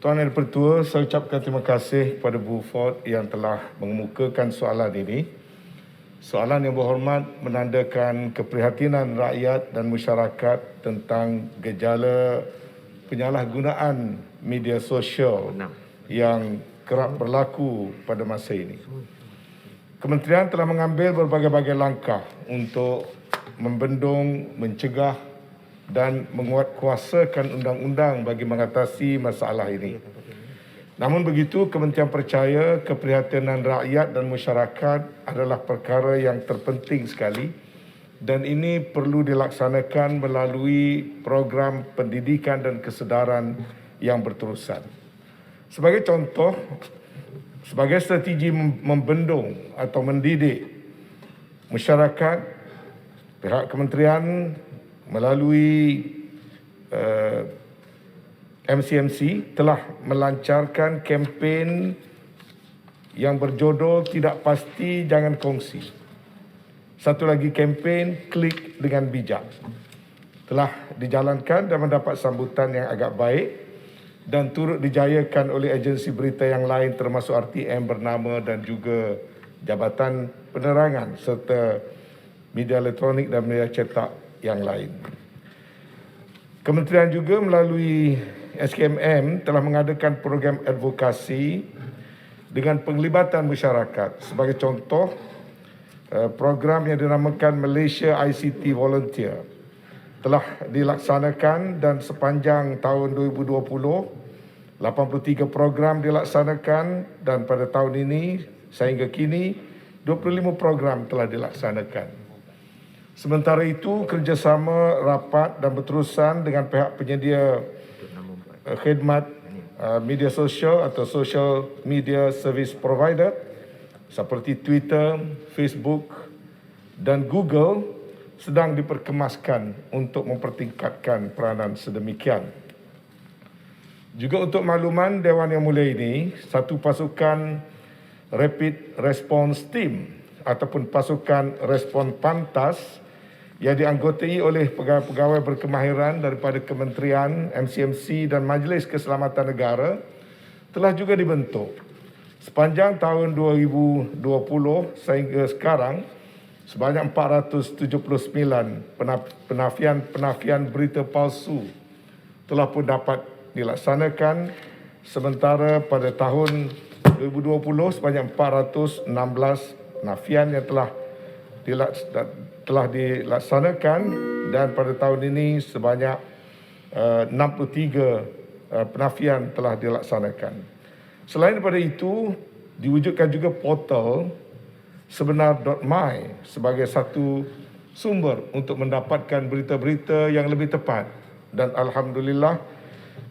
Tuan Yang Dipertua, saya ucapkan terima kasih kepada Bu Ford yang telah mengemukakan soalan ini. Soalan yang berhormat menandakan keprihatinan rakyat dan masyarakat tentang gejala penyalahgunaan media sosial yang kerap berlaku pada masa ini. Kementerian telah mengambil berbagai-bagai langkah untuk membendung, mencegah dan menguatkuasakan undang-undang bagi mengatasi masalah ini. Namun begitu, Kementerian percaya keprihatinan rakyat dan masyarakat adalah perkara yang terpenting sekali dan ini perlu dilaksanakan melalui program pendidikan dan kesedaran yang berterusan. Sebagai contoh, sebagai strategi membendung atau mendidik masyarakat, pihak kementerian melalui MCMC telah melancarkan kempen yang berjudul Tidak Pasti Jangan Kongsi. Satu lagi kempen Klik dengan Bijak telah dijalankan dan mendapat sambutan yang agak baik dan turut dijayakan oleh agensi berita yang lain termasuk RTM bernama dan juga Jabatan Penerangan serta media elektronik dan media cetak yang lain. Kementerian juga melalui SKMM telah mengadakan program advokasi dengan penglibatan masyarakat. Sebagai contoh, program yang dinamakan Malaysia ICT Volunteer telah dilaksanakan dan sepanjang tahun 2020, 83 program dilaksanakan dan pada tahun ini sehingga kini 25 program telah dilaksanakan. Sementara itu, kerjasama rapat dan berterusan dengan pihak penyedia khidmat media sosial atau social media service provider seperti Twitter, Facebook dan Google sedang diperkemaskan untuk mempertingkatkan peranan sedemikian. Juga untuk makluman Dewan Yang Mulia ini, satu pasukan Rapid Response Team ataupun pasukan respon pantas yang dianggotai oleh pegawai-pegawai berkemahiran daripada Kementerian, MCMC dan Majlis Keselamatan Negara telah juga dibentuk. Sepanjang tahun 2020 sehingga sekarang, sebanyak 479 penafian berita palsu telah pun dapat dilaksanakan, sementara pada tahun 2020 sebanyak 416 penafian yang telah dilaksanakan dan pada tahun ini sebanyak 63 penafian telah dilaksanakan. Selain daripada itu, diwujudkan juga portal sebenar.my sebagai satu sumber untuk mendapatkan berita-berita yang lebih tepat. Dan Alhamdulillah,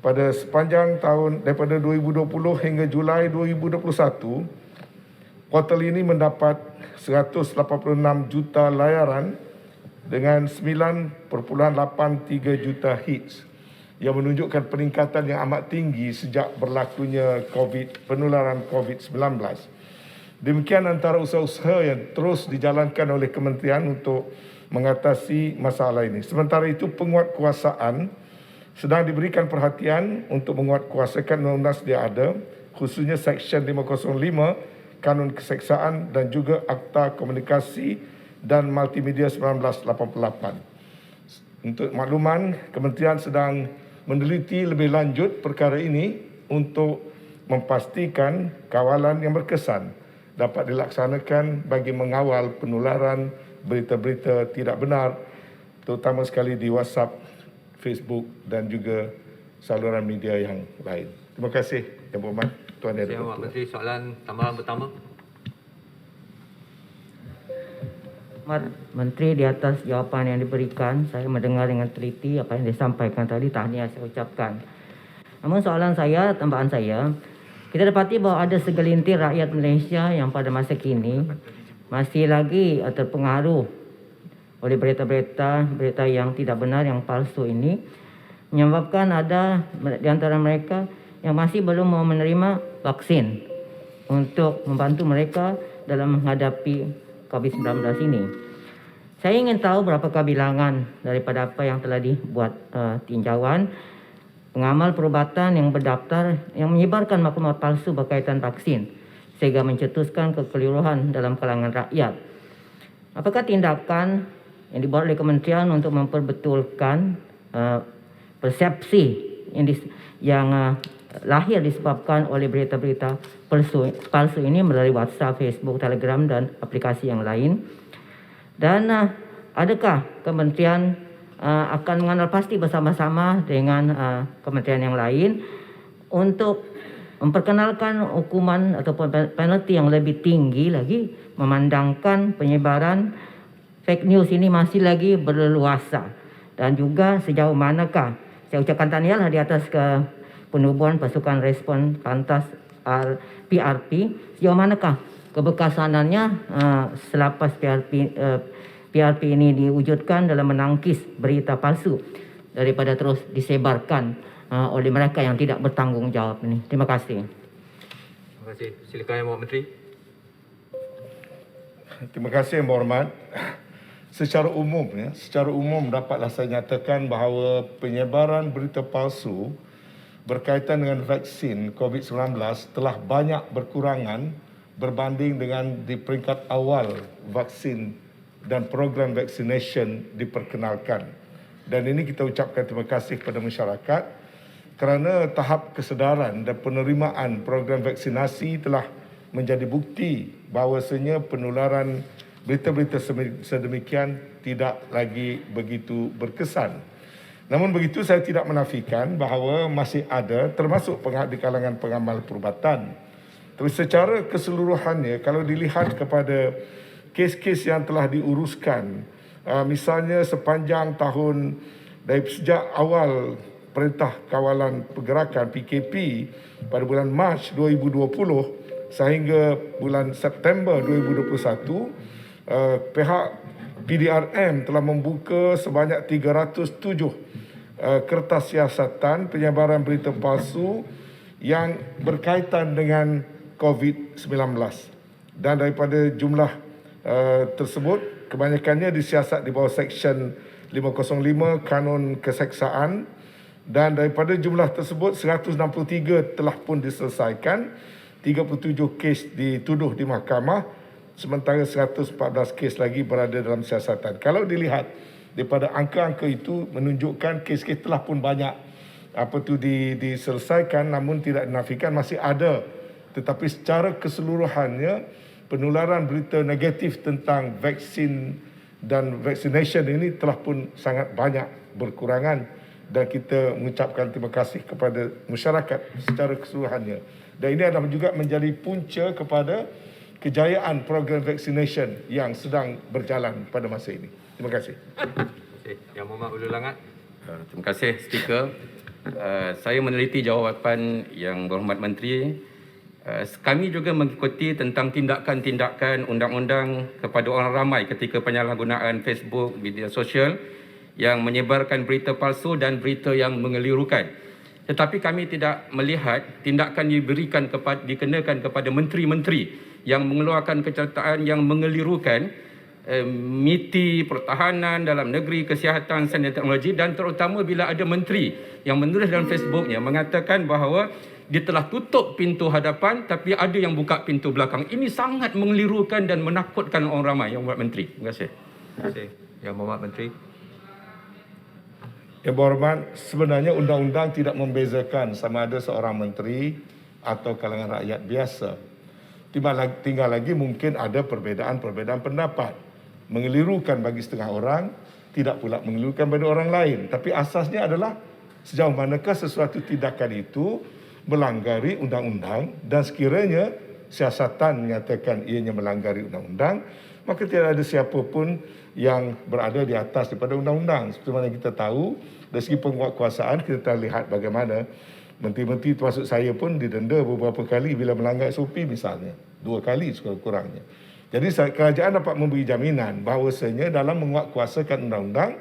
pada sepanjang tahun daripada 2020 hingga Julai 2021, portal ini mendapat 186 juta layaran dengan 9.83 juta hits yang menunjukkan peningkatan yang amat tinggi sejak berlakunya penularan COVID-19. Demikian antara usaha-usaha yang terus dijalankan oleh kementerian untuk mengatasi masalah ini. Sementara itu, penguatkuasaan sedang diberikan perhatian untuk menguatkuasakan undang-undang sedia ada, khususnya Seksyen 505 Kanun Keseksaan dan juga Akta Komunikasi dan Multimedia 1988. Untuk makluman, kementerian sedang meneliti lebih lanjut perkara ini untuk memastikan kawalan yang berkesan dapat dilaksanakan bagi mengawal penularan berita-berita tidak benar, terutama sekali di WhatsApp, Facebook dan juga saluran media yang lain. Terima kasih Yang Berhormat Tuan Yang Dipertua. Menteri, soalan tambahan pertama. Menteri, di atas jawapan yang diberikan, saya mendengar dengan teliti apa yang disampaikan tadi, tahniah saya ucapkan. Namun soalan saya, tambahan saya, kita dapati bahawa ada segelintir rakyat Malaysia yang pada masa kini masih lagi terpengaruh oleh berita yang tidak benar, yang palsu ini, menyebabkan ada di antara mereka yang masih belum mau menerima vaksin untuk membantu mereka dalam menghadapi COVID-19 ini. Saya ingin tahu berapakah bilangan daripada apa yang telah dibuat tinjauan pengamal perubatan yang berdaftar yang menyebarkan maklumat palsu berkaitan vaksin sehingga mencetuskan kekeliruan dalam kalangan rakyat. Apakah tindakan yang dibuat oleh kementerian untuk memperbetulkan persepsi yang lahir disebabkan oleh berita-berita palsu ini melalui WhatsApp, Facebook, Telegram dan aplikasi yang lain? Dan adakah kementerian akan mengenal pasti bersama-sama dengan kementerian yang lain untuk memperkenalkan hukuman ataupun penalti yang lebih tinggi lagi, memandangkan penyebaran fake news ini masih lagi berleluasa, dan juga sejauh manakah, saya ucapkan tahniah di atas penubuhan pasukan respon pantas PRP, sejauh manakah keberkesanannya selepas PRP ini diwujudkan dalam menangkis berita palsu daripada terus disebarkan oleh mereka yang tidak bertanggungjawab ini. Terima kasih. Terima kasih. Silakan Yang Berhormat Menteri. Terima kasih Yang Berhormat. Secara umum dapatlah saya nyatakan bahawa penyebaran berita palsu berkaitan dengan vaksin COVID-19 telah banyak berkurangan berbanding dengan di peringkat awal vaksin dan program vaccination diperkenalkan. Dan ini kita ucapkan terima kasih kepada masyarakat kerana tahap kesedaran dan penerimaan program vaksinasi telah menjadi bukti bahawasanya penularan berita-berita sedemikian tidak lagi begitu berkesan. Namun begitu, saya tidak menafikan bahawa masih ada, termasuk di kalangan pengamal perubatan. Tapi secara keseluruhannya, kalau dilihat kepada kes-kes yang telah diuruskan, misalnya sepanjang tahun, dari sejak awal Perintah Kawalan Pergerakan PKP pada bulan Mac 2020 sehingga bulan September 2021, pihak PDRM telah membuka sebanyak 307 kertas siasatan penyebaran berita palsu yang berkaitan dengan COVID-19. Dan daripada jumlah tersebut, kebanyakannya disiasat di bawah Seksyen 505 Kanun Keseksaan, dan daripada jumlah tersebut 163 telah pun diselesaikan, 37 kes dituduh di mahkamah, sementara 114 kes lagi berada dalam siasatan. Kalau dilihat daripada angka-angka itu menunjukkan kes-kes telah pun banyak diselesaikan, namun tidak dinafikan masih ada. Tetapi secara keseluruhannya penularan berita negatif tentang vaksin dan vaccination ini telah pun sangat banyak berkurangan, dan kita mengucapkan terima kasih kepada masyarakat secara keseluruhannya. Dan ini adalah juga menjadi punca kepada kejayaan program vaccination yang sedang berjalan pada masa ini. Terima kasih. Terima kasih. Yang Berhormat Ulul Langat. Terima kasih, Speaker. Saya meneliti jawapan Yang Berhormat Menteri. Kami juga mengikuti tentang tindakan-tindakan undang-undang kepada orang ramai ketika penyalahgunaan Facebook, media sosial yang menyebarkan berita palsu dan berita yang mengelirukan. Tetapi kami tidak melihat tindakan dikenakan kepada menteri-menteri yang mengeluarkan kenyataan yang mengelirukan MITI, pertahanan, dalam negeri, kesihatan, sains dan teknologi, dan terutama bila ada menteri yang menulis dalam Facebooknya mengatakan bahawa dia telah tutup pintu hadapan tapi ada yang buka pintu belakang. Ini sangat mengelirukan dan menakutkan orang ramai. Yang Berhormat Menteri. Terima kasih. Terima kasih. Yang Berhormat Menteri. Yang Berhormat, sebenarnya undang-undang tidak membezakan sama ada seorang menteri atau kalangan rakyat biasa. Tinggal lagi mungkin ada perbezaan pendapat. Mengelirukan bagi setengah orang, tidak pula mengelirukan bagi orang lain. Tapi asasnya adalah sejauh manakah sesuatu tindakan itu melanggar undang-undang, dan sekiranya siasatan menyatakan ianya melanggar undang-undang, maka tidak ada siapa pun yang berada di atas daripada undang-undang. Seperti mana kita tahu, dari segi penguatkuasaan kita telah lihat bagaimana menteri-menteri termasuk saya pun didenda beberapa kali bila melanggar SOP misalnya. 2 kali sekurang-kurangnya. Jadi kerajaan dapat memberi jaminan bahawasanya dalam menguatkuasakan undang-undang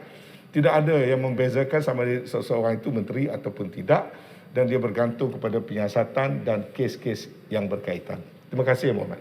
tidak ada yang membezakan sama ada seseorang itu menteri ataupun tidak, dan dia bergantung kepada penyiasatan dan kes-kes yang berkaitan. Terima kasih, Yang Berhormat.